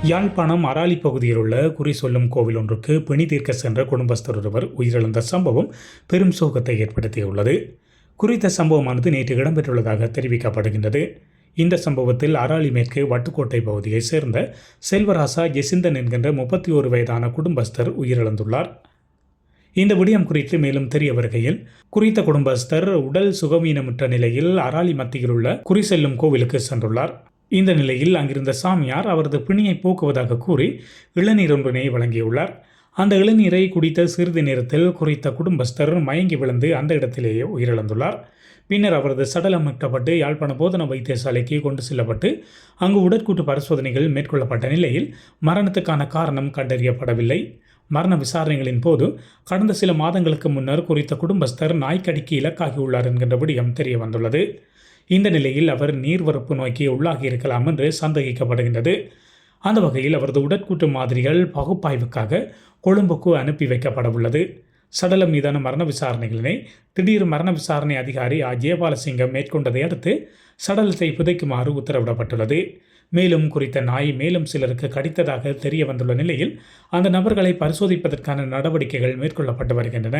யாழ்ப்பாணம் அராலி பகுதியில் உள்ள குறி சொல்லும் கோவில் ஒன்றுக்கு பிணி தீர்க்க சென்ற குடும்பஸ்தர் ஒருவர் உயிரிழந்த சம்பவம் பெரும் சோகத்தை ஏற்படுத்தியுள்ளது. குறித்த சம்பவமானது நேற்று இடம்பெற்றுள்ளதாக தெரிவிக்கப்படுகின்றது. இந்த சம்பவத்தில் அராலி மேற்கு வட்டுக்கோட்டை பகுதியைச் சேர்ந்த செல்வராசா ஜெசிந்தன் என்கின்ற 31 வயதான குடும்பஸ்தர் உயிரிழந்துள்ளார். இந்த விடயம் குறித்து மேலும் தெரிய வருகையில், குறித்த குடும்பஸ்தர் உடல் சுகவீனமுற்ற நிலையில் அராலி மத்தியில் உள்ள குறி செல்லும் கோவிலுக்கு சென்றுள்ளார். இந்த நிலையில் அங்கிருந்த சாமியார் அவரது பிணியை போக்குவதாக கூறி இளநீர் ஒன்றினை வழங்கியுள்ளார். அந்த இளநீரை குடித்த சிறிது நேரத்தில் குறித்த குடும்பஸ்தர் மயங்கி விழுந்து அந்த இடத்திலேயே உயிரிழந்துள்ளார். பின்னர் அவரது சடலம் மீட்கப்பட்டு யாழ்ப்பாண போதனா வைத்தியசாலைக்கு கொண்டு செல்லப்பட்டு அங்கு உடற்கூட்டு பரிசோதனைகள் மேற்கொள்ளப்பட்ட நிலையில் மரணத்துக்கான காரணம் கண்டறியப்படவில்லை. மரண விசாரணைகளின் போது கடந்த சில மாதங்களுக்கு முன்னர் குறித்த குடும்பஸ்தர் நாய்க்கடிக்கு இலக்காகியுள்ளார் என்கின்ற விடயம் தெரிய வந்துள்ளது. இந்த நிலையில் அவர் நீர்வரப்பு நோய்க்கு உள்ளாகி இருக்கலாம் என்று சந்தேகிக்கப்படுகின்றது. அந்த வகையில் அவரது உடற்கூட்டு மாதிரிகள் பகுப்பாய்வுக்காக கொழும்புக்கு அனுப்பி வைக்கப்பட உள்ளது. சடலம் மீதான மரண விசாரணைகளினை திடீர் மரண விசாரணை அதிகாரி ஜெயபாலசிங்கம் மேற்கொண்டதை அடுத்து சடலத்தை புதைக்குமாறு உத்தரவிடப்பட்டுள்ளது. மேலும் குறித்த நாய் மேலும் சிலருக்கு கடித்ததாக தெரிய வந்துள்ள நிலையில் அந்த நபர்களை பரிசோதிப்பதற்கான நடவடிக்கைகள் மேற்கொள்ளப்பட்டு வருகின்றன.